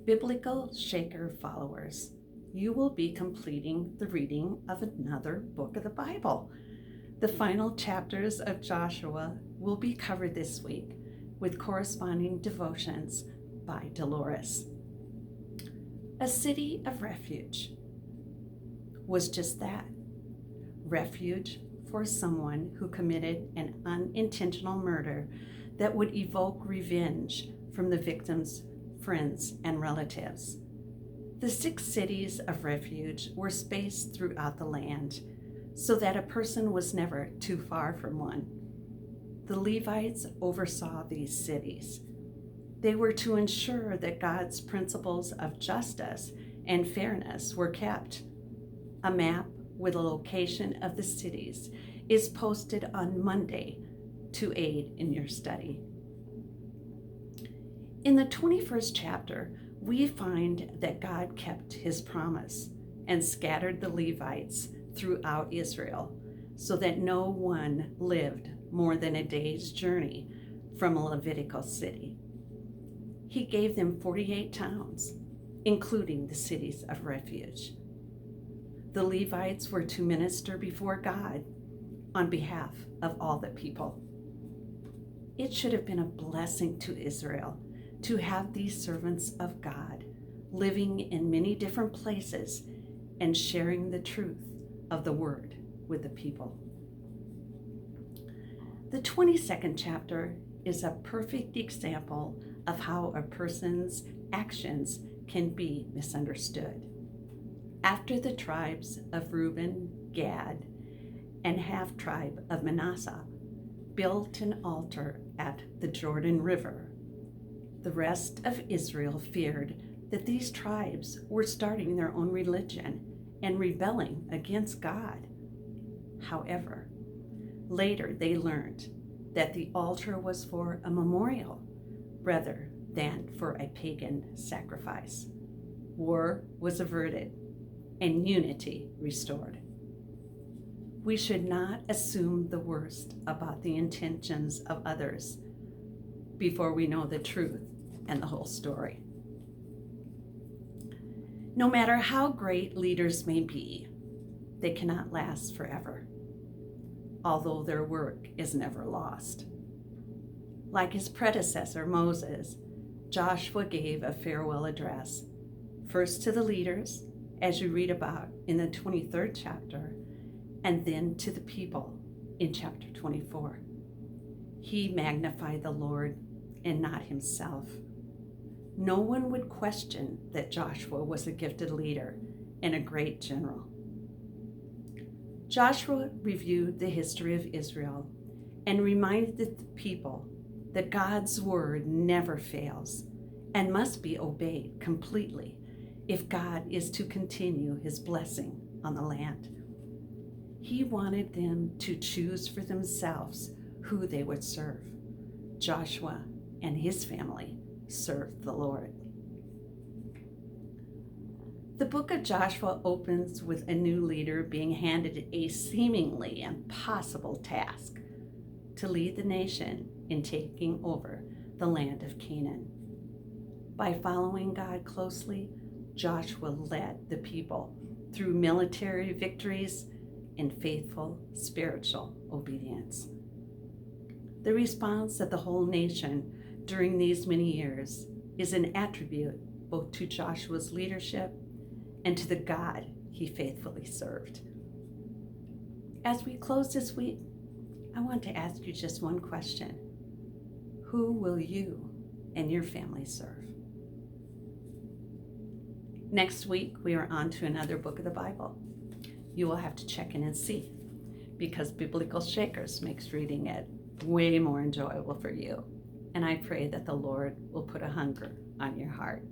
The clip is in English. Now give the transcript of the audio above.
Biblical Shaker followers, you will be completing the reading of another book of the Bible. The final chapters of Joshua will be covered this week with corresponding devotions by Dolores. A city of refuge was just that, refuge for someone who committed an unintentional murder that would evoke revenge from the victim's friends and relatives. The 6 cities of refuge were spaced throughout the land so that a person was never too far from one. The Levites oversaw these cities. They were to ensure that God's principles of justice and fairness were kept. A map with a location of the cities is posted on Monday to aid in your study. In the 21st chapter, we find that God kept his promise and scattered the Levites throughout Israel so that no one lived more than a day's journey from a Levitical city. He gave them 48 towns, including the cities of refuge. The Levites were to minister before God on behalf of all the people. It should have been a blessing to Israel to have these servants of God living in many different places and sharing the truth of the word with the people. The 22nd chapter is a perfect example of how a person's actions can be misunderstood. After the tribes of Reuben, Gad, and half-tribe of Manasseh built an altar at the Jordan River, the rest of Israel feared that these tribes were starting their own religion and rebelling against God. However, later they learned that the altar was for a memorial rather than for a pagan sacrifice. War was averted and unity restored. We should not assume the worst about the intentions of others before we know the truth and the whole story. No matter how great leaders may be, they cannot last forever, although their work is never lost. Like his predecessor, Moses, Joshua gave a farewell address, first to the leaders, as you read about in the 23rd chapter, and then to the people in chapter 24. He magnified the Lord and not himself. No one would question that Joshua was a gifted leader and a great general. Joshua reviewed the history of Israel and reminded the people that God's word never fails and must be obeyed completely if God is to continue his blessing on the land. He wanted them to choose for themselves who they would serve. Joshua and his family served the Lord. The book of Joshua opens with a new leader being handed a seemingly impossible task to lead the nation in taking over the land of Canaan. By following God closely, Joshua led the people through military victories and faithful spiritual obedience. The response of the whole nation during these many years is an attribute both to Joshua's leadership and to the God he faithfully served. As we close this week, I want to ask you just one question. Who will you and your family serve? Next week, we are on to another book of the Bible. You will have to check in and see, because Biblical Shakers makes reading it way more enjoyable for you. And I pray that the Lord will put a hunger on your heart.